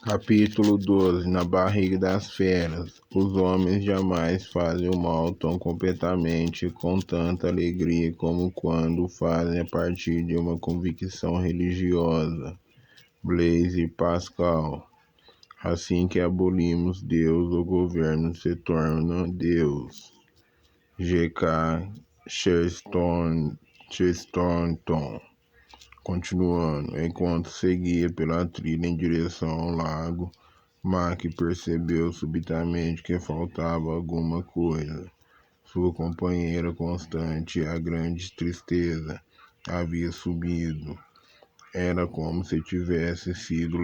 Capítulo 12. Na barriga das feras. Os homens jamais fazem o mal tão completamente, com tanta alegria, como quando o fazem a partir de uma convicção religiosa. Blaise Pascal. Assim que abolimos Deus, o governo se torna Deus. G.K. Chesterton. Continuando, enquanto seguia pela trilha em direção ao lago, Mac percebeu subitamente que faltava alguma coisa. Sua companheira constante, a grande tristeza, havia sumido. Era como se tivesse sido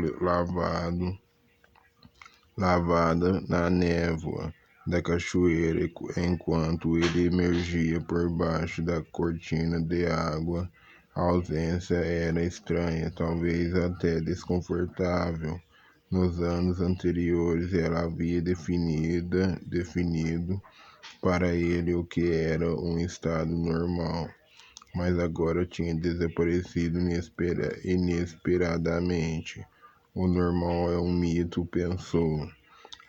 lavada na névoa da cachoeira enquanto ele emergia por baixo da cortina de água. A ausência era estranha, talvez até desconfortável. Nos anos anteriores ela havia definido para ele o que era um estado normal, mas agora tinha desaparecido inesperadamente. O normal é um mito, pensou.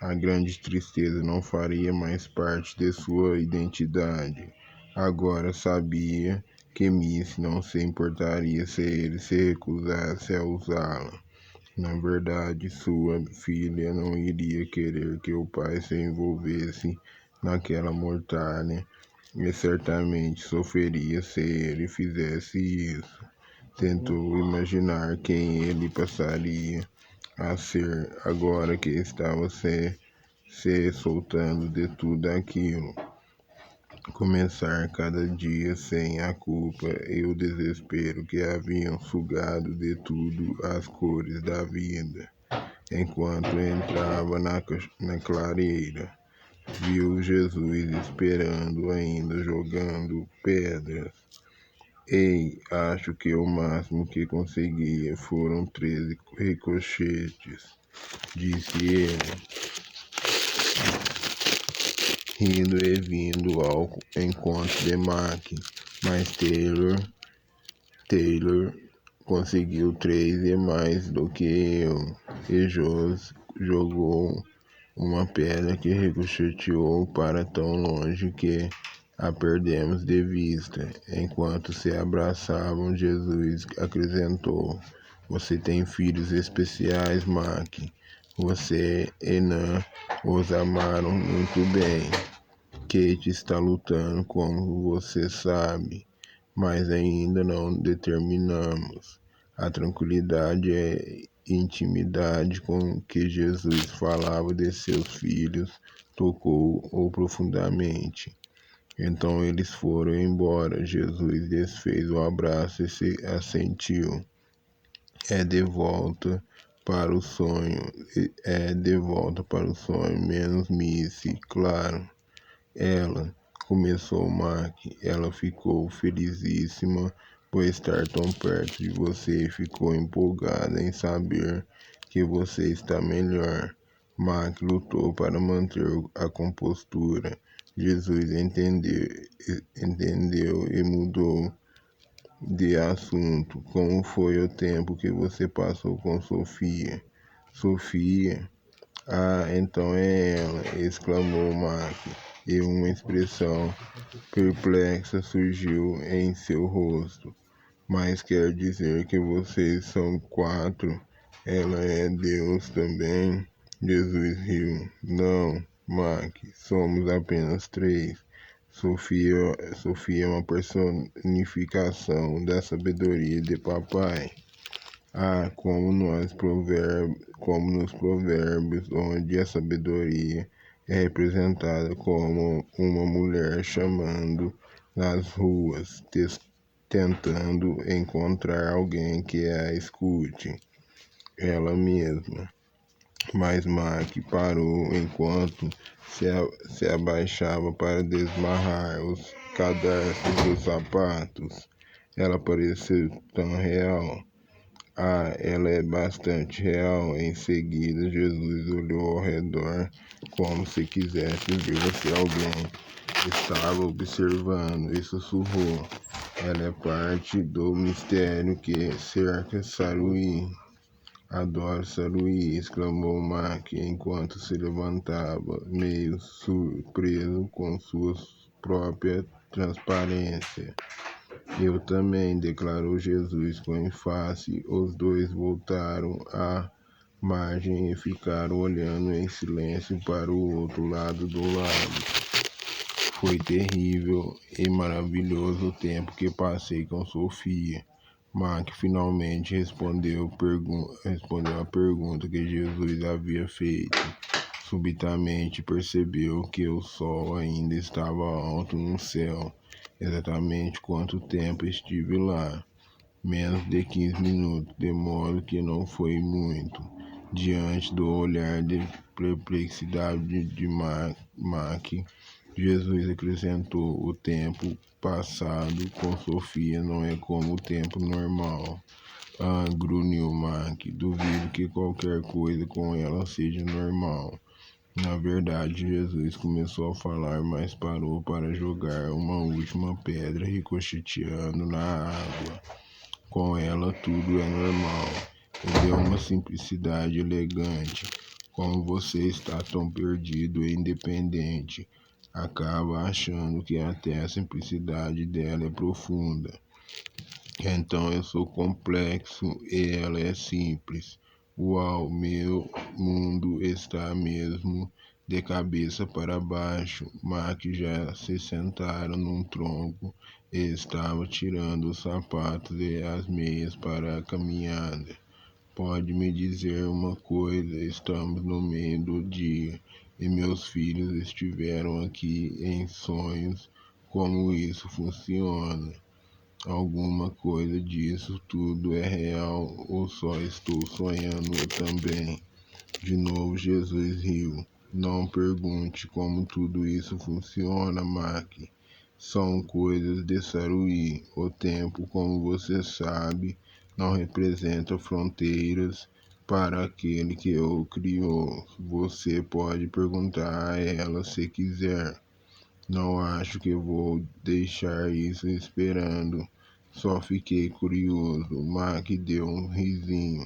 A grande tristeza não faria mais parte de sua identidade. Agora sabia que Miss não se importaria se ele se recusasse a usá-la. Na verdade, sua filha não iria querer que o pai se envolvesse naquela mortalha e certamente sofreria se ele fizesse isso. Tentou imaginar quem ele passaria a ser agora que estava se soltando de tudo aquilo. Começar cada dia sem a culpa e o desespero que haviam sugado de tudo as cores da vida. Enquanto entrava na clareira, viu Jesus esperando ainda, jogando pedras. Ei, acho que o máximo que conseguia foram 13 ricochetes, disse ele, rindo e vindo ao encontro de Mac. Mas Taylor conseguiu 3 e mais do que eu, e jogou uma pedra que ricocheteou para tão longe que a perdemos de vista. Enquanto se abraçavam, Jesus acrescentou: Você tem filhos especiais, Mac. Você e Nan os amaram muito bem. Kate está lutando, como você sabe, mas ainda não determinamos. A tranquilidade e intimidade com que Jesus falava de seus filhos tocou-o profundamente. Então eles foram embora. Jesus desfez o abraço e assentiu. É de volta para o sonho, menos Missy, claro. Ela, começou Mac, ela ficou felicíssima por estar tão perto de você e ficou empolgada em saber que você está melhor. Mac lutou para manter a compostura. Jesus entendeu e mudou de assunto. Como foi o tempo que você passou com Sofia? Sofia? Ah, então é ela, exclamou Mac, e uma expressão perplexa surgiu em seu rosto. Mas quer dizer que vocês são 4? Ela é Deus também? Jesus riu. Não, Mac, somos apenas 3. Sofia é uma personificação da sabedoria de papai. Ah, como nos provérbios, onde a sabedoria é representada como uma mulher chamando nas ruas, tentando encontrar alguém que a escute, ela mesma. Mas Mac parou enquanto se abaixava para desmarrar os cadarços dos sapatos. Ela pareceu tão real. Ah, ela é bastante real. Em seguida, Jesus olhou ao redor como se quisesse ver se alguém estava observando e sussurrou. Ela é parte do mistério que cerca Saruí. Adoro Saruí, exclamou Mac enquanto se levantava, meio surpreso com sua própria transparência. Eu também, declarou Jesus com ênfase. Os dois voltaram à margem e ficaram olhando em silêncio para o outro lado do lago. Foi terrível e maravilhoso o tempo que passei com Sofia. Mac finalmente respondeu a pergunta que Jesus havia feito. Subitamente percebeu que o sol ainda estava alto no céu. Exatamente quanto tempo estive lá? Menos de 15 minutos, de modo que não foi muito. Diante do olhar de perplexidade de Mac, Jesus acrescentou: o tempo passado com Sofia não é como o tempo normal. Ah, grunhiu Mac, duvido que qualquer coisa com ela seja normal. Na verdade, Jesus começou a falar, mas parou para jogar uma última pedra ricocheteando na água. Com ela tudo é normal. Ele é uma simplicidade elegante. Como você está tão perdido e independente, acaba achando que até a simplicidade dela é profunda. Então eu sou complexo e ela é simples. Uau, meu mundo está mesmo de cabeça para baixo. Mac já se sentaram num tronco e estava tirando os sapatos e as meias para a caminhada. Pode me dizer uma coisa, estamos no meio do dia e meus filhos estiveram aqui em sonhos. Como isso funciona? Alguma coisa disso tudo é real ou só estou sonhando eu também? De novo Jesus riu. Não pergunte como tudo isso funciona, Mac. São coisas de Saruí. O tempo, como você sabe, não representa fronteiras para aquele que o criou. Você pode perguntar a ela se quiser. Não acho que vou deixar isso esperando. Só fiquei curioso. Mac deu um risinho.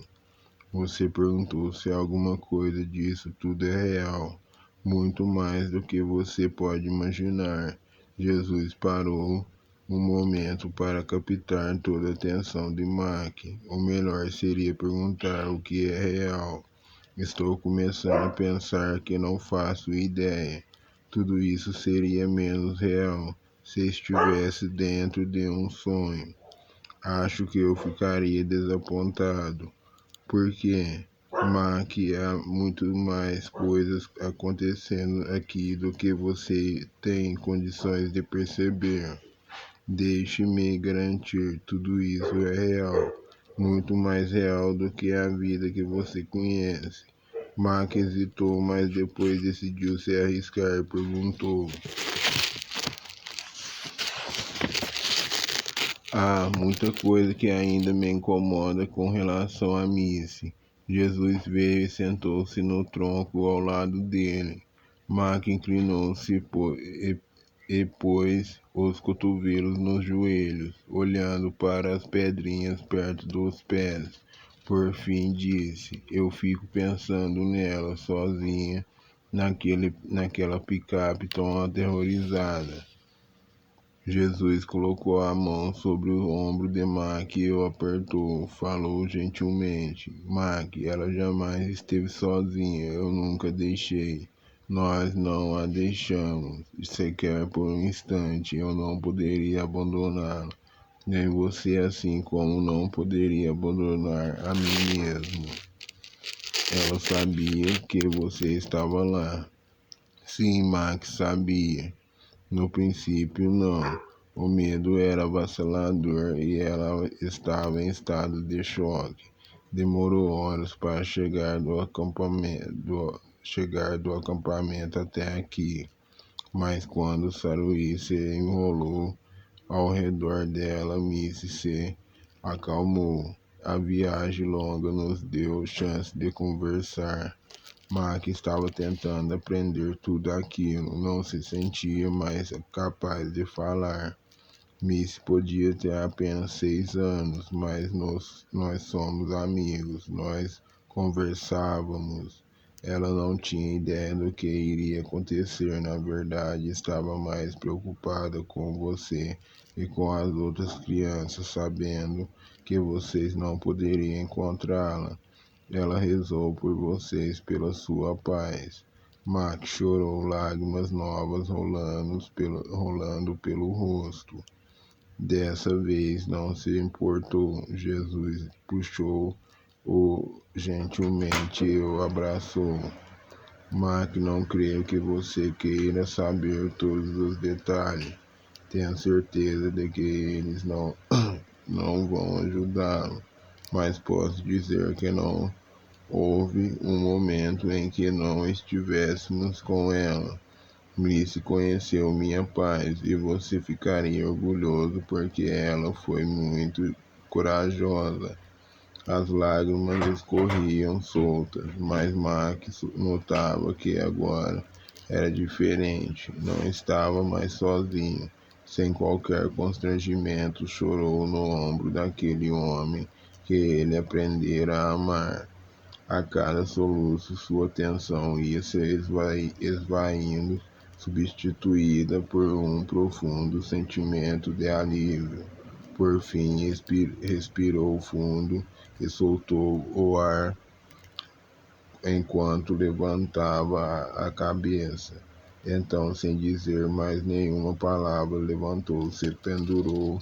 Você perguntou se alguma coisa disso tudo é real. Muito mais do que você pode imaginar. Jesus parou um momento para captar toda a atenção de Mac. O melhor seria perguntar o que é real. Estou começando a pensar que não faço ideia. Tudo isso seria menos real se estivesse dentro de um sonho. Acho que eu ficaria desapontado. Porque, Mac, há muito mais coisas acontecendo aqui do que você tem condições de perceber. Deixe-me garantir, tudo isso é real. Muito mais real do que a vida que você conhece. Mac hesitou, mas depois decidiu se arriscar e perguntou: há muita coisa que ainda me incomoda com relação a Missy. Jesus veio e sentou-se no tronco ao lado dele. Mac inclinou-se e pôs os cotovelos nos joelhos, olhando para as pedrinhas perto dos pés. Por fim disse: eu fico pensando nela sozinha, naquela picape tão aterrorizada. Jesus colocou a mão sobre o ombro de Mac e o apertou. Falou gentilmente: Mac, ela jamais esteve sozinha. Eu nunca deixei. Nós não a deixamos. Sequer por um instante eu não poderia abandoná-la. Nem você, assim como não poderia abandonar a mim mesmo. Ela sabia que você estava lá. Sim, Mac sabia. No princípio, não. O medo era avassalador e ela estava em estado de choque. Demorou horas para chegar do acampamento até aqui. Mas quando Saruí se enrolou ao redor dela, Missy se acalmou. A viagem longa nos deu chance de conversar. Mac estava tentando aprender tudo aquilo, não se sentia mais capaz de falar. Missy podia ter apenas 6 anos, mas nós somos amigos, nós conversávamos. Ela não tinha ideia do que iria acontecer. Na verdade, estava mais preocupada com você e com as outras crianças, sabendo que vocês não poderiam encontrá-la. Ela rezou por vocês pela sua paz. Mac chorou, lágrimas novas rolando pelo rosto. Dessa vez não se importou. Jesus puxou-o gentilmente e o abraçou. Mac, não creio que você queira saber todos os detalhes. Tenho certeza de que eles não vão ajudá-lo, mas posso dizer que não houve um momento em que não estivéssemos com ela. Missy conheceu minha paz e você ficaria orgulhoso porque ela foi muito corajosa. As lágrimas escorriam soltas, mas Max notava que agora era diferente. Não estava mais sozinho. Sem qualquer constrangimento, chorou no ombro daquele homem que ele aprendera a amar. A cada soluço, sua tensão ia se esvaindo, substituída por um profundo sentimento de alívio. Por fim, respirou fundo e soltou o ar enquanto levantava a cabeça. Então, sem dizer mais nenhuma palavra, levantou-se, pendurou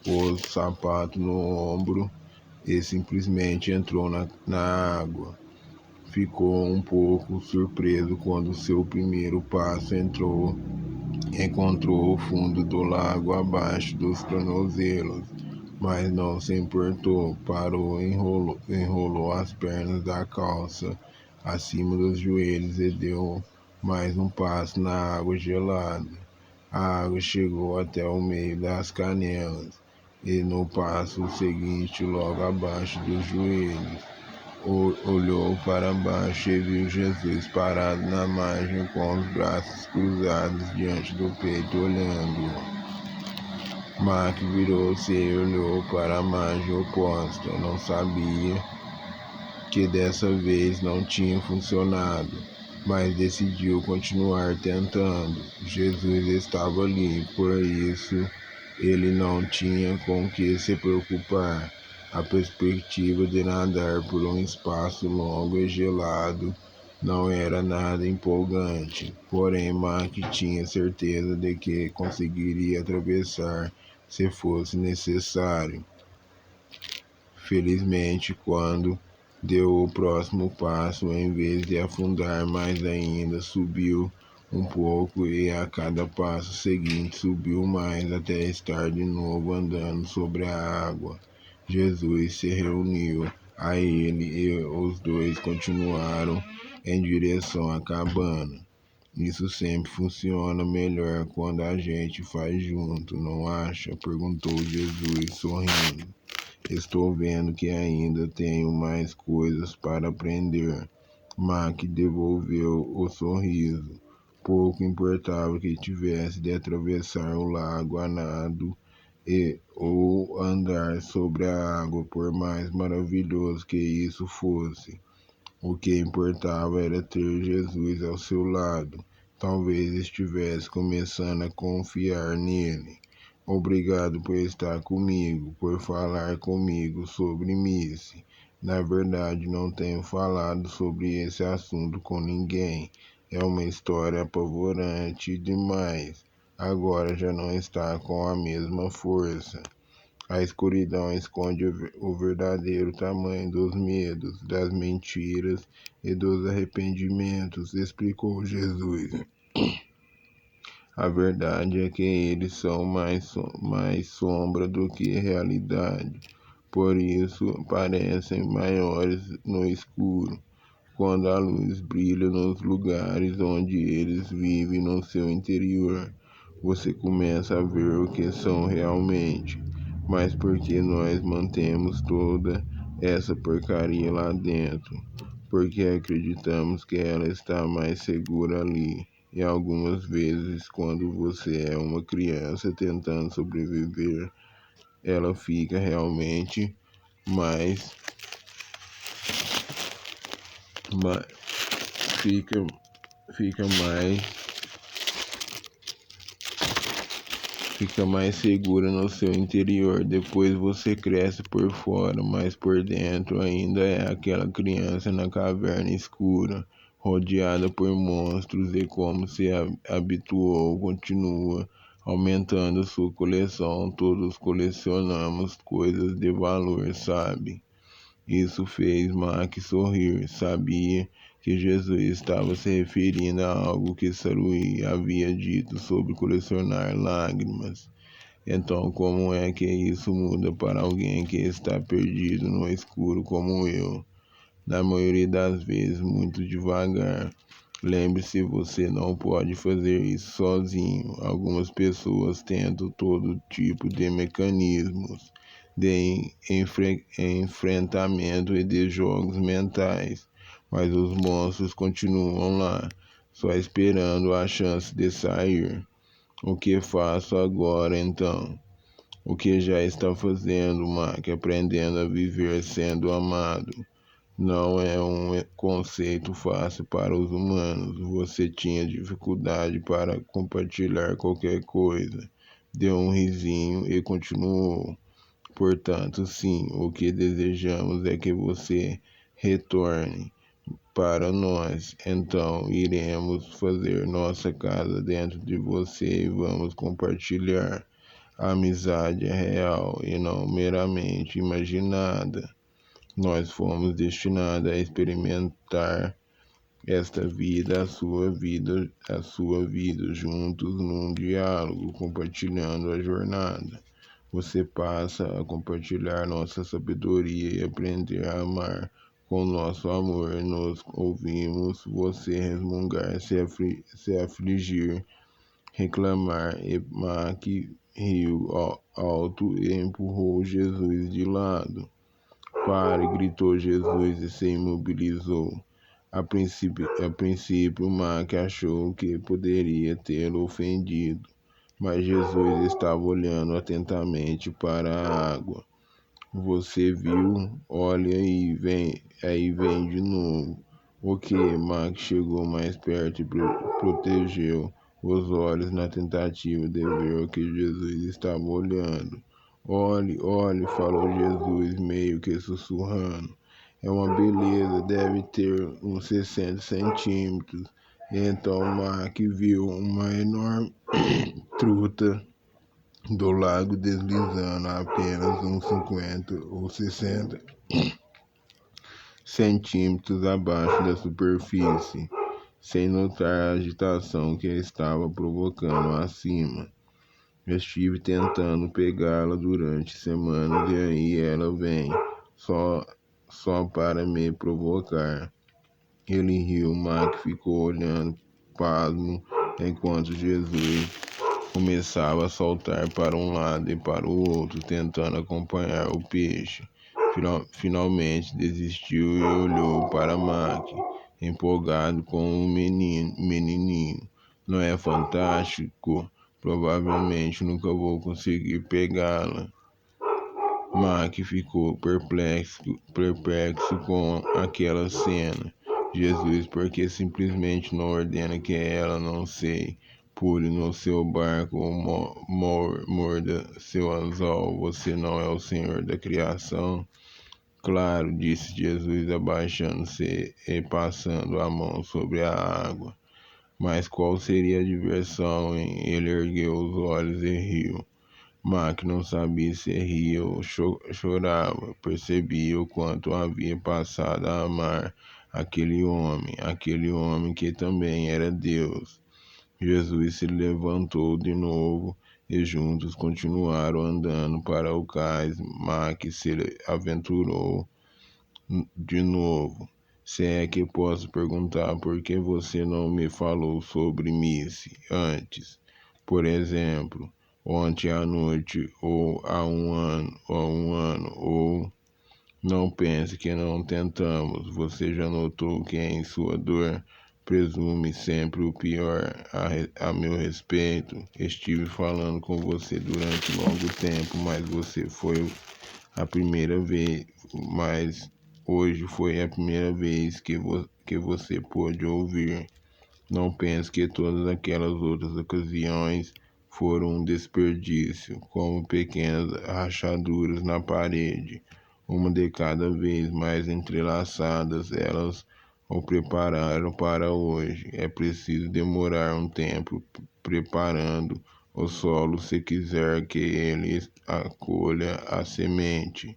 o sapato no ombro e simplesmente entrou na água. Ficou um pouco surpreso quando seu primeiro passo encontrou o fundo do lago abaixo dos tornozelos, mas não se importou. Parou, enrolou as pernas da calça acima dos joelhos e deu mais um passo na água gelada. A água chegou até o meio das canelas e no passo seguinte, logo abaixo dos joelhos. Olhou para baixo e viu Jesus parado na margem com os braços cruzados diante do peito, olhando-o. Mac virou-se e olhou para a margem oposta. Não sabia que dessa vez não tinha funcionado, mas decidiu continuar tentando. Jesus estava ali, por isso ele não tinha com que se preocupar. A perspectiva de nadar por um espaço longo e gelado não era nada empolgante, porém Mac tinha certeza de que conseguiria atravessar se fosse necessário. Felizmente, quando deu o próximo passo, em vez de afundar mais ainda, subiu um pouco e a cada passo seguinte subiu mais até estar de novo andando sobre a água. Jesus se reuniu a ele e os dois continuaram em direção à cabana. Isso sempre funciona melhor quando a gente faz junto, não acha? Perguntou Jesus, sorrindo. Estou vendo que ainda tenho mais coisas para aprender. Mac devolveu o sorriso. Pouco importava que tivesse de atravessar o lago a nado ou andar sobre a água, por mais maravilhoso que isso fosse. O que importava era ter Jesus ao seu lado. Talvez estivesse começando a confiar nele. Obrigado por estar comigo, por falar comigo sobre Missy. Na verdade, não tenho falado sobre esse assunto com ninguém. É uma história apavorante demais. Agora já não está com a mesma força. A escuridão esconde o verdadeiro tamanho dos medos, das mentiras e dos arrependimentos, explicou Jesus. A verdade é que eles são mais sombra do que realidade, por isso parecem maiores no escuro. Quando a luz brilha nos lugares onde eles vivem no seu interior, você começa a ver o que são realmente. Mas por que nós mantemos toda essa porcaria lá dentro? Porque acreditamos que ela está mais segura ali. E algumas vezes, quando você é uma criança tentando sobreviver, ela fica realmente mais, mais fica, fica mais fica mais segura no seu interior. Depois você cresce por fora, mas por dentro ainda é aquela criança na caverna escura, rodeada por monstros, e como se habituou, continua aumentando sua coleção. Todos colecionamos coisas de valor, sabe? Isso fez Mac sorrir. Sabia que Jesus estava se referindo a algo que Saruí havia dito sobre colecionar lágrimas. Então, como é que isso muda para alguém que está perdido no escuro como eu? Na maioria das vezes, muito devagar. Lembre-se, você não pode fazer isso sozinho. Algumas pessoas tentam todo tipo de mecanismos de enfrentamento e de jogos mentais, mas os monstros continuam lá, só esperando a chance de sair. O que faço agora então? O que já está fazendo, Mac? Aprendendo a viver sendo amado. Não é um conceito fácil para os humanos. Você tinha dificuldade para compartilhar qualquer coisa. Deu um risinho e continuou. Portanto, sim, o que desejamos é que você retorne para nós. Então, iremos fazer nossa casa dentro de você e vamos compartilhar. A amizade é real e não meramente imaginada. Nós fomos destinados a experimentar esta vida, a sua vida, juntos num diálogo, compartilhando a jornada. Você passa a compartilhar nossa sabedoria e aprender a amar com nosso amor. Nos ouvimos você resmungar, se afligir, reclamar, e Mac riu alto e empurrou Jesus de lado. Pare, gritou Jesus e se imobilizou. A princípio, Mac achou que poderia tê-lo ofendido, mas Jesus estava olhando atentamente para a água. Você viu? Olha aí vem de novo. O que? Mac chegou mais perto e protegeu os olhos na tentativa de ver o que Jesus estava olhando. Olhe, olhe, falou Jesus, meio que sussurrando. É uma beleza, deve ter uns 60 centímetros. Então Mac viu uma enorme truta do lago deslizando a apenas uns 50 ou 60 centímetros abaixo da superfície, sem notar a agitação que estava provocando acima. Estive tentando pegá-la durante semanas e aí ela vem, só, só para me provocar. Ele riu, Mac ficou olhando pasmo enquanto Jesus começava a saltar para um lado e para o outro, tentando acompanhar o peixe. Finalmente desistiu e olhou para Mac, empolgado com o menininho. Não é fantástico? Provavelmente nunca vou conseguir pegá-la. Mac ficou perplexo com aquela cena. Jesus, por que simplesmente não ordena que ela, não sei, pule no seu barco ou morda seu anzol? Você não é o Senhor da criação? Claro, disse Jesus, abaixando-se e passando a mão sobre a água. Mas qual seria a diversão, hein? Ele ergueu os olhos e riu. Mac não sabia se ria ou chorava. Percebia o quanto havia passado a amar aquele homem que também era Deus. Jesus se levantou de novo e juntos continuaram andando para o cais. Mac se aventurou de novo. Se é que posso perguntar por que você não me falou sobre Missy antes? Por exemplo, ontem à noite, ou há um ano, ou não pense que não tentamos. Você já notou que em sua dor presume sempre o pior a meu respeito. Estive falando com você durante longo tempo, mas você foi a primeira vez, mas hoje foi a primeira vez que você pôde ouvir. Não pense que todas aquelas outras ocasiões foram um desperdício, como pequenas rachaduras na parede, uma de cada vez mais entrelaçadas. Elas o prepararam para hoje. É preciso demorar um tempo preparando o solo se quiser que ele acolha a semente.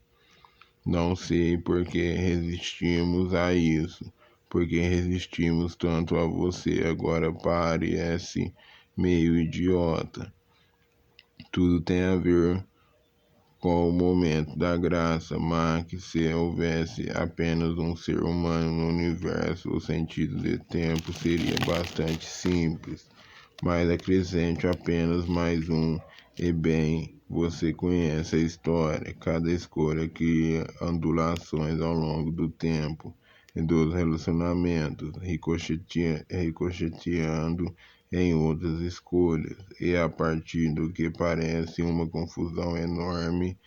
Não sei por que resistimos a isso, porque resistimos tanto a você. Agora parece meio idiota. Tudo tem a ver com o momento da graça, mas que se houvesse apenas um ser humano no universo, o sentido de tempo seria bastante simples. Mas acrescente apenas mais um, e bem, você conhece a história. Cada escolha cria ondulações ao longo do tempo e dos relacionamentos, ricocheteando em outras escolhas, e a partir do que parece uma confusão enorme,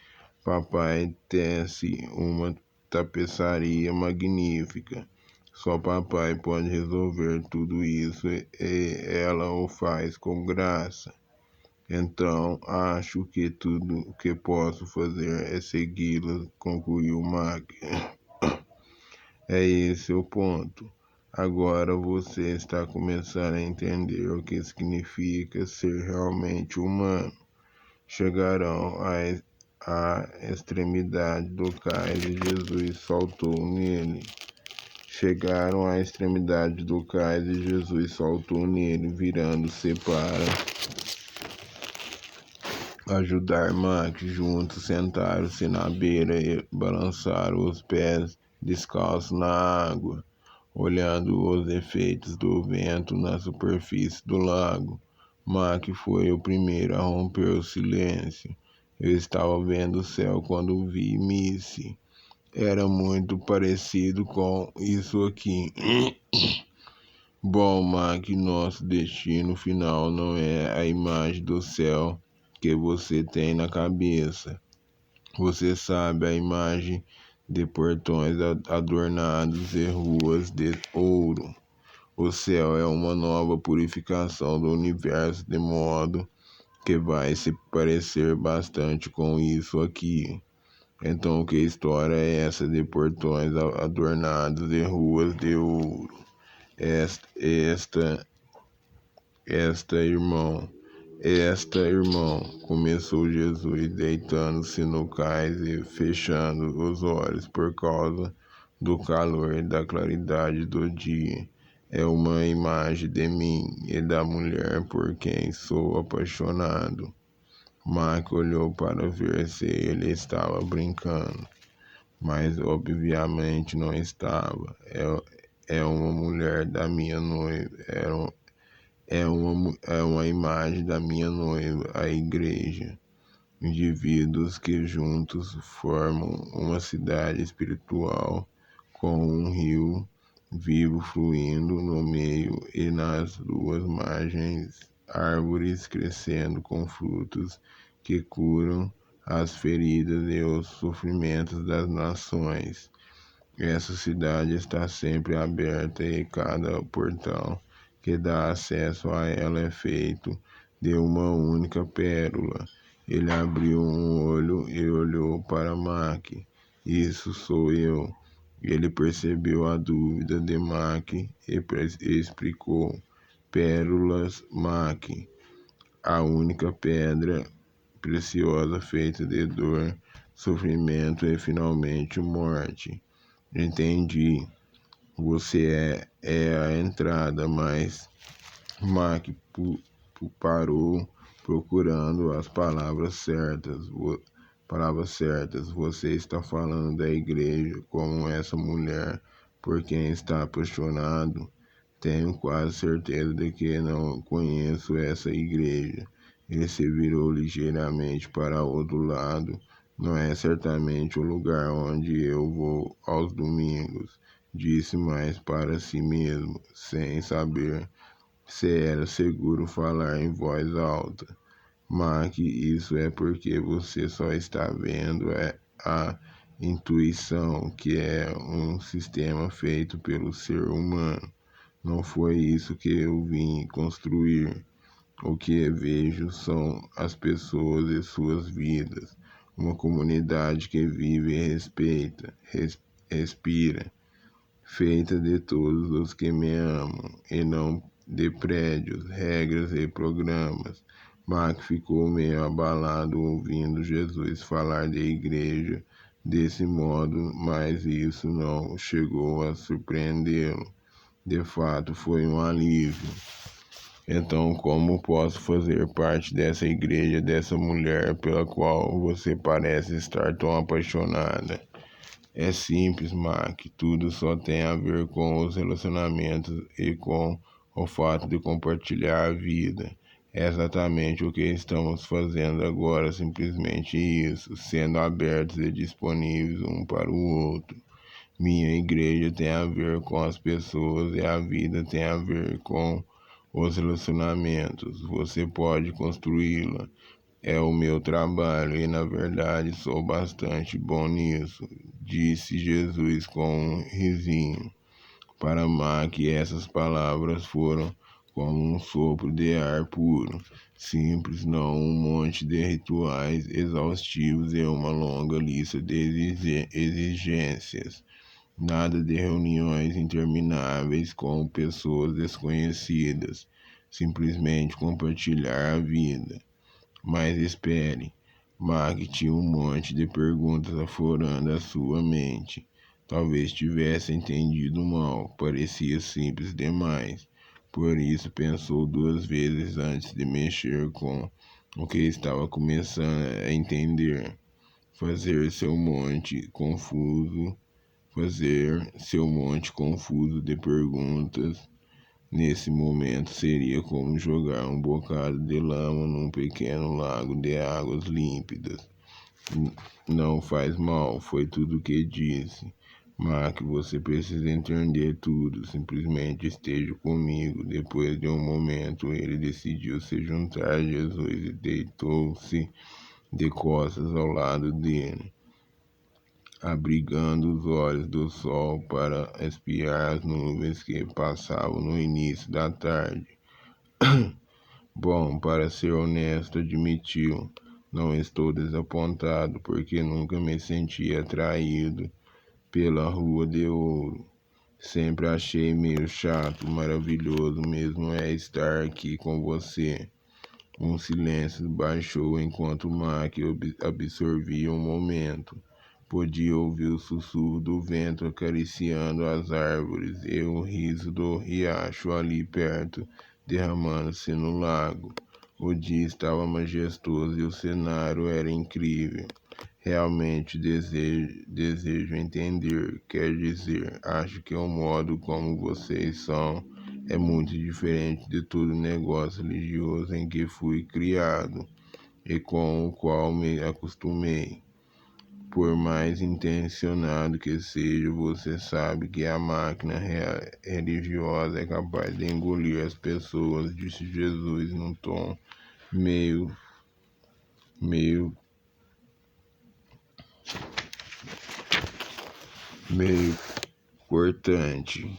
papai tece uma tapeçaria magnífica. Só papai pode resolver tudo isso e ela o faz com graça. Então, acho que tudo o que posso fazer é segui-la, concluiu Mac. É esse o ponto. Agora você está começando a entender o que significa ser realmente humano. Chegarão à extremidade do cais e Jesus saltou nele. Chegaram à extremidade do cais e Jesus saltou nele, virando-se para ajudar Mac. Juntos sentaram-se na beira e balançaram os pés descalços na água, olhando os efeitos do vento na superfície do lago. Mac foi o primeiro a romper o silêncio. Eu estava vendo o céu quando vi Missy. Era muito parecido com isso aqui. Bom, Mac, nosso destino final não é a imagem do céu que você tem na cabeça. Você sabe, a imagem de portões adornados e ruas de ouro. O céu é uma nova purificação do universo, de modo que vai se parecer bastante com isso aqui. Então, que história é essa de portões adornados e ruas de ouro? Irmão, começou Jesus, deitando-se no cais e fechando os olhos por causa do calor e da claridade do dia. É uma imagem de mim e da mulher por quem sou apaixonado. Mark olhou para ver se ele estava brincando, mas obviamente não estava. É uma mulher da minha noiva. É uma imagem da minha noiva, a igreja. Indivíduos que juntos formam uma cidade espiritual com um rio vivo fluindo no meio e nas duas margens, árvores crescendo com frutos que curam as feridas e os sofrimentos das nações. Essa cidade está sempre aberta e cada portal que dá acesso a ela é feito de uma única pérola. Ele abriu um olho e olhou para Mac. Isso sou eu. Ele percebeu a dúvida de Mac e explicou. Pérolas, Mac, a única pedra preciosa feita de dor, sofrimento e finalmente morte. Entendi. Você é a entrada, mas Mac parou procurando as palavras certas. Você está falando da igreja como essa mulher por quem está apaixonado? Tenho quase certeza de que não conheço essa igreja. Ele se virou ligeiramente para outro lado. Não é certamente o lugar onde eu vou aos domingos. Disse mais para si mesmo, sem saber se era seguro falar em voz alta. Mac, isso é porque você só está vendo a intuição, que é um sistema feito pelo ser humano. Não foi isso que eu vim construir. O que vejo são as pessoas e suas vidas. Uma comunidade que vive e respeita, respira, feita de todos os que me amam, e não de prédios, regras e programas. Mac ficou meio abalado ouvindo Jesus falar de igreja desse modo, mas isso não chegou a surpreendê-lo. De fato, foi um alívio. Então, como posso fazer parte dessa igreja, dessa mulher pela qual você parece estar tão apaixonada? É simples, Mac. Tudo só tem a ver com os relacionamentos e com o fato de compartilhar a vida. É exatamente o que estamos fazendo agora, simplesmente isso, sendo abertos e disponíveis um para o outro. Minha igreja tem a ver com as pessoas e a vida tem a ver com os relacionamentos. Você pode construí-la. É o meu trabalho e, na verdade, sou bastante bom nisso, disse Jesus com um risinho. Para Mac, essas palavras foram como um sopro de ar puro, simples, não um monte de rituais exaustivos e uma longa lista de exigências. Nada de reuniões intermináveis com pessoas desconhecidas, simplesmente compartilhar a vida. Mas espere, Mac tinha um monte de perguntas aflorando a sua mente. Talvez tivesse entendido mal, parecia simples demais. Por isso pensou duas vezes antes de mexer com o que estava começando a entender. Fazer seu monte confuso, fazer seu monte confuso de perguntas nesse momento seria como jogar um bocado de lama num pequeno lago de águas límpidas. Não faz mal, foi tudo o que disse. Mac, você precisa entender tudo. Simplesmente esteja comigo. Depois de um momento, ele decidiu se juntar a Jesus e deitou-se de costas ao lado dele, abrigando os olhos do sol para espiar as nuvens que passavam no início da tarde. Bom, para ser honesto, admitiu, não estou desapontado, porque nunca me senti atraído pela Rua de Ouro. Sempre achei meio chato, maravilhoso mesmo é estar aqui com você. Um silêncio baixou enquanto Mac absorvia o momento. Podia ouvir o sussurro do vento acariciando as árvores e o riso do riacho ali perto, derramando-se no lago. O dia estava majestoso e o cenário era incrível. Realmente desejo entender, quer dizer, acho que o modo como vocês são é muito diferente de todo negócio religioso em que fui criado e com o qual me acostumei. Por mais intencionado que seja, você sabe que a máquina religiosa é capaz de engolir as pessoas, disse Jesus num tom meio, meio, meio cortante.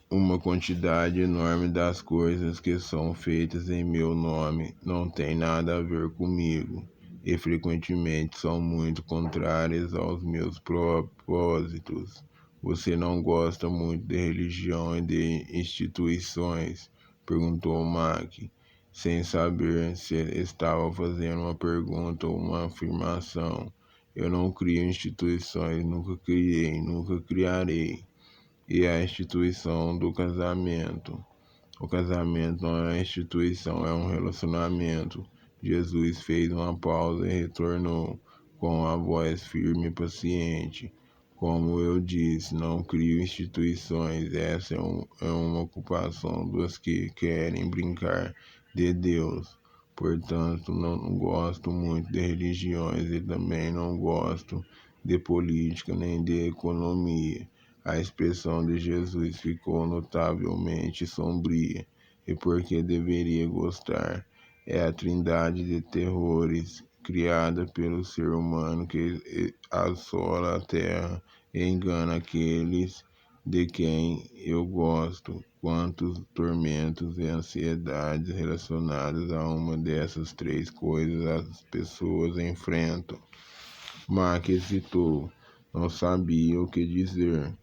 Uma quantidade enorme das coisas que são feitas em meu nome não tem nada a ver comigo e frequentemente são muito contrárias aos meus propósitos. Você não gosta muito de religião e de instituições? Perguntou Mac, sem saber se estava fazendo uma pergunta ou uma afirmação. Eu não crio instituições, nunca criei, nunca criarei. E a instituição do casamento. O casamento não é uma instituição, é um relacionamento. Jesus fez uma pausa e retornou com a voz firme e paciente. Como eu disse, não crio instituições. Essa é uma ocupação dos que querem brincar de Deus. Portanto, não gosto muito de religiões e também não gosto de política nem de economia. A expressão de Jesus ficou notavelmente sombria. E por que deveria gostar? É a trindade de terrores criada pelo ser humano que assola a terra e engana aqueles de quem eu gosto. Quantos tormentos e ansiedades relacionados a uma dessas três coisas as pessoas enfrentam. Mac hesitou, não sabia o que dizer.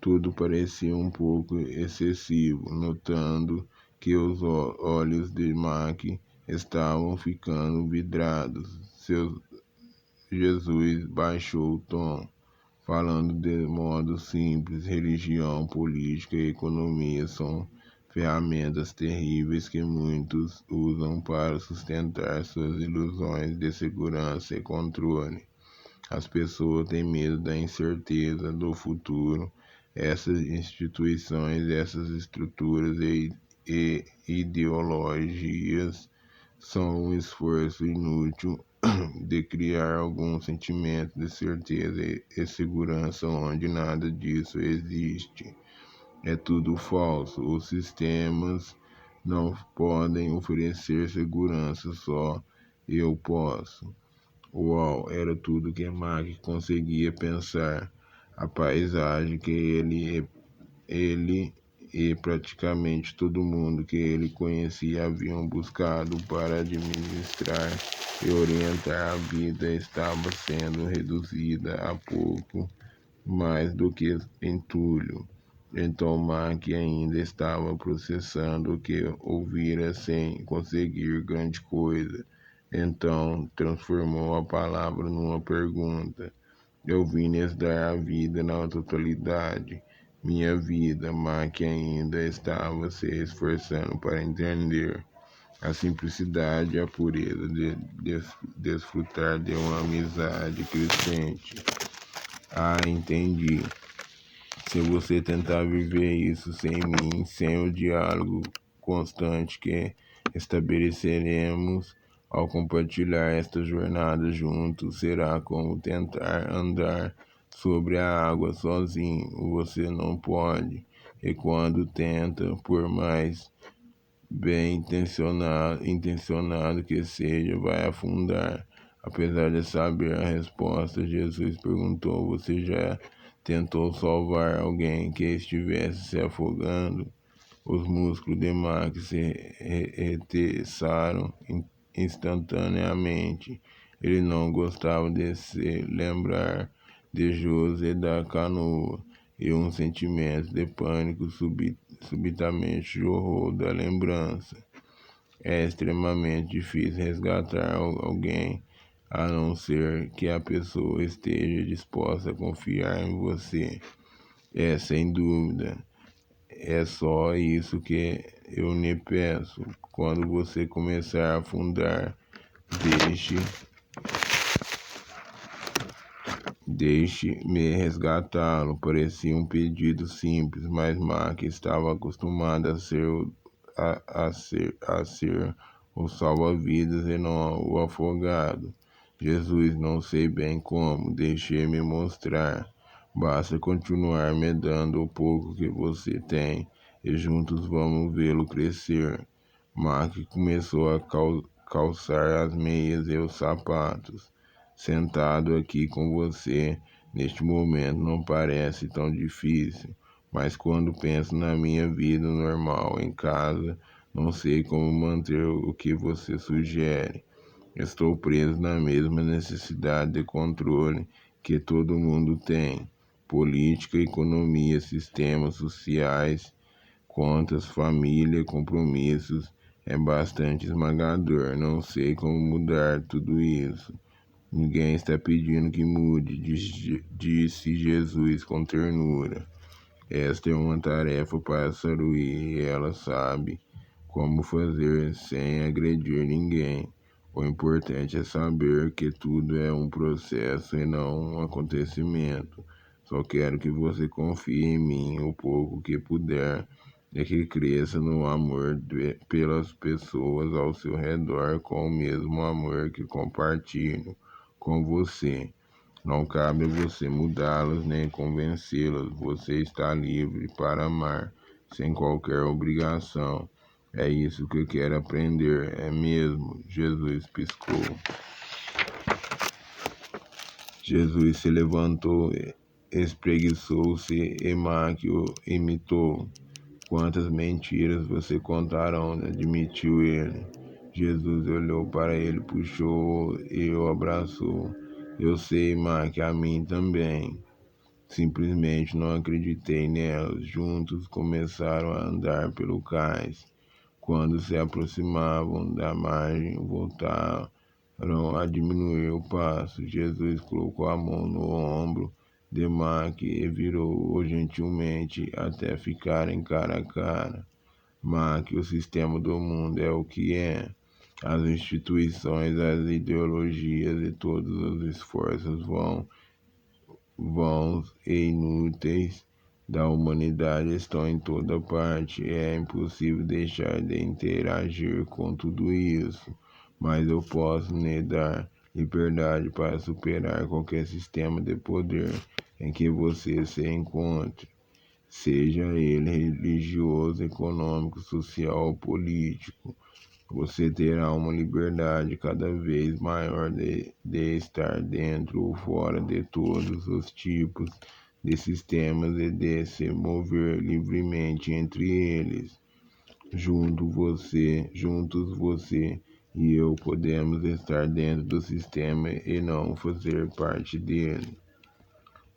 Tudo parecia um pouco excessivo, notando que os olhos de Mac estavam ficando vidrados. Jesus baixou o tom, falando de modo simples. Religião, política e economia são ferramentas terríveis que muitos usam para sustentar suas ilusões de segurança e controle. As pessoas têm medo da incerteza do futuro. Essas instituições, essas estruturas e ideologias são um esforço inútil de criar algum sentimento de certeza e segurança onde nada disso existe. É tudo falso. Os sistemas não podem oferecer segurança, só eu posso. Uau, era tudo que Mac conseguia pensar. A paisagem que ele e praticamente todo mundo que ele conhecia haviam buscado para administrar e orientar a vida estava sendo reduzida a pouco mais do que entulho. Então Mac ainda estava processando o que ouvira sem conseguir grande coisa. Então transformou a palavra numa pergunta. Eu vim lhes dar a vida na totalidade. Minha vida, Mac ainda estava se esforçando para entender a simplicidade e a pureza de desfrutar de uma amizade crescente. Entendi. Se você tentar viver isso sem mim, sem o diálogo constante que estabeleceremos ao compartilhar esta jornada juntos, será como tentar andar sobre a água sozinho. Você não pode. E quando tenta, por mais bem intencionado que seja, vai afundar. Apesar de saber a resposta, Jesus perguntou: Você já tentou salvar alguém que estivesse se afogando? Os músculos de Max se retiçaram instantaneamente. Ele não gostava de se lembrar de José da canoa, e um sentimento de pânico subitamente jorrou da lembrança. É extremamente difícil resgatar alguém, a não ser que a pessoa esteja disposta a confiar em você. Sem dúvida. É só isso que eu lhe peço. Quando você começar a afundar, deixe-me resgatá-lo. Parecia um pedido simples, mas Mac estava acostumado a ser o salva-vidas e não o afogado. Jesus, não sei bem como, deixe-me mostrar. Basta continuar me dando o pouco que você tem e juntos vamos vê-lo crescer. Mark começou a calçar as meias e os sapatos. Sentado aqui com você, neste momento não parece tão difícil, mas quando penso na minha vida normal em casa, não sei como manter o que você sugere. Estou preso na mesma necessidade de controle que todo mundo tem. Política, economia, sistemas sociais, contas, família, compromissos. É bastante esmagador. Não sei como mudar tudo isso. Ninguém está pedindo que mude, disse Jesus com ternura. Esta é uma tarefa para Saruí e ela sabe como fazer sem agredir ninguém. O importante é saber que tudo é um processo e não um acontecimento. Só quero que você confie em mim o pouco que puder e que cresça no amor pelas pessoas ao seu redor com o mesmo amor que compartilho com você. Não cabe a você mudá-las nem convencê-las. Você está livre para amar, sem qualquer obrigação. É isso que eu quero aprender, é mesmo? Jesus piscou. Jesus se levantou, espreguiçou-se e Máquio imitou. Quantas mentiras você contarão, admitiu ele. Jesus olhou para ele, puxou e o abraçou. Eu sei, Máquio, a mim também. Simplesmente não acreditei nelas. Juntos começaram a andar pelo cais. Quando se aproximavam da margem, voltaram a diminuir o passo. Jesus colocou a mão no ombro de Mac e virou-o gentilmente até ficarem cara a cara. Mac, o sistema do mundo é o que é. As instituições, as ideologias e todos os esforços vãos e inúteis da humanidade estão em toda parte. É impossível deixar de interagir com tudo isso, mas eu posso lhe dar liberdade para superar qualquer sistema de poder em que você se encontre, seja ele religioso, econômico, social ou político. Você terá uma liberdade cada vez maior de estar dentro ou fora de todos os tipos de sistemas e de se mover livremente entre eles. Juntos você e eu podemos estar dentro do sistema e não fazer parte dele.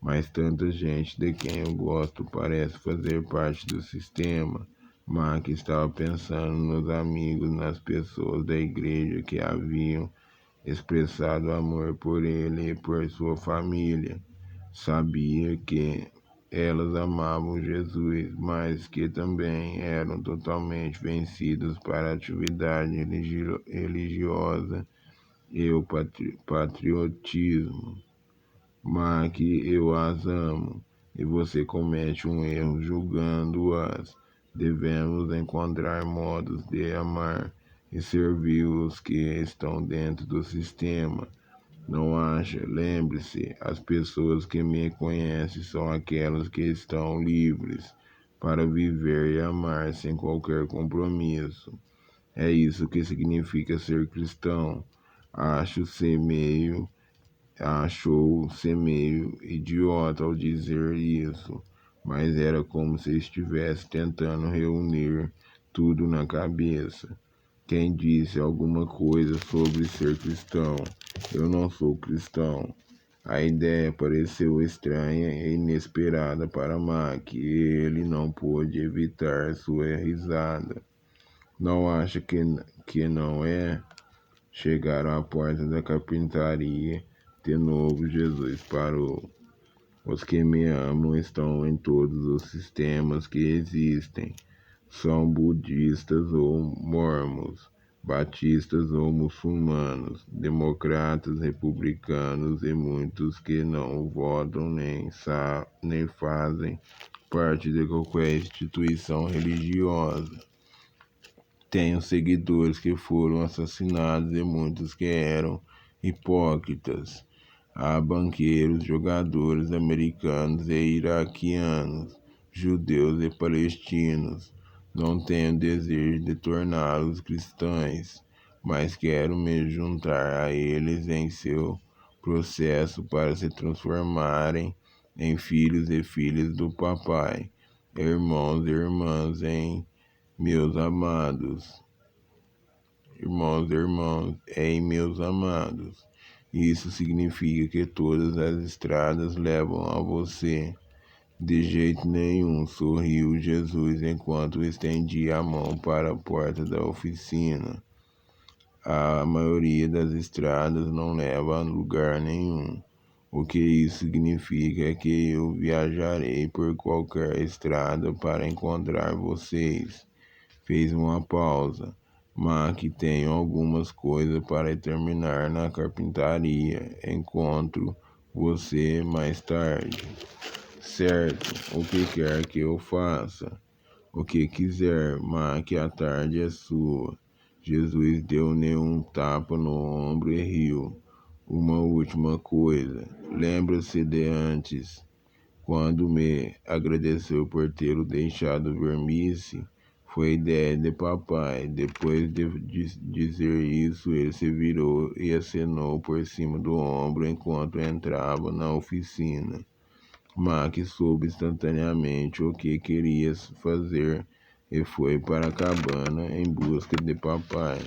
Mas tanta gente de quem eu gosto parece fazer parte do sistema. Mark estava pensando nos amigos, nas pessoas da igreja que haviam expressado amor por ele e por sua família. Sabia que elas amavam Jesus, mas que também eram totalmente vencidas para a atividade religiosa e o patriotismo. Mas que eu as amo, e você comete um erro julgando-as. Devemos encontrar modos de amar e servir os que estão dentro do sistema. Não acha? Lembre-se, as pessoas que me conhecem são aquelas que estão livres para viver e amar sem qualquer compromisso. É isso que significa ser cristão. Achou-se meio idiota ao dizer isso, mas era como se estivesse tentando reunir tudo na cabeça. Quem disse alguma coisa sobre ser cristão? Eu não sou cristão. A ideia pareceu estranha e inesperada para Mac, e ele não pôde evitar sua risada. Não acha que não é? Chegaram à porta da carpintaria. De novo, Jesus parou. Os que me amam estão em todos os sistemas que existem. São budistas ou mormons, batistas ou muçulmanos, democratas, republicanos e muitos que não votam nem fazem parte de qualquer instituição religiosa. Tenho seguidores que foram assassinados e muitos que eram hipócritas. Há banqueiros, jogadores americanos e iraquianos, judeus e palestinos. Não tenho desejo de torná-los cristãos, mas quero me juntar a eles em seu processo para se transformarem em filhos e filhas do Papai, irmãos e irmãs meus amados, meus amados. Isso significa que todas as estradas levam a você. De jeito nenhum, sorriu Jesus enquanto estendia a mão para a porta da oficina. A maioria das estradas não leva a lugar nenhum. O que isso significa é que eu viajarei por qualquer estrada para encontrar vocês. Fez uma pausa. Mas que tenho algumas coisas para terminar na carpintaria. Encontro você mais tarde. Certo, o que quer que eu faça? O que quiser, mas que a tarde é sua. Jesus deu-lhe um tapa no ombro e riu. Uma última coisa, lembra-se de antes, quando me agradeceu por tê-lo deixado ver-me? Foi ideia de papai. Depois de dizer isso, ele se virou e acenou por cima do ombro enquanto entrava na oficina. Mac soube instantaneamente o que queria fazer e foi para a cabana em busca de papai.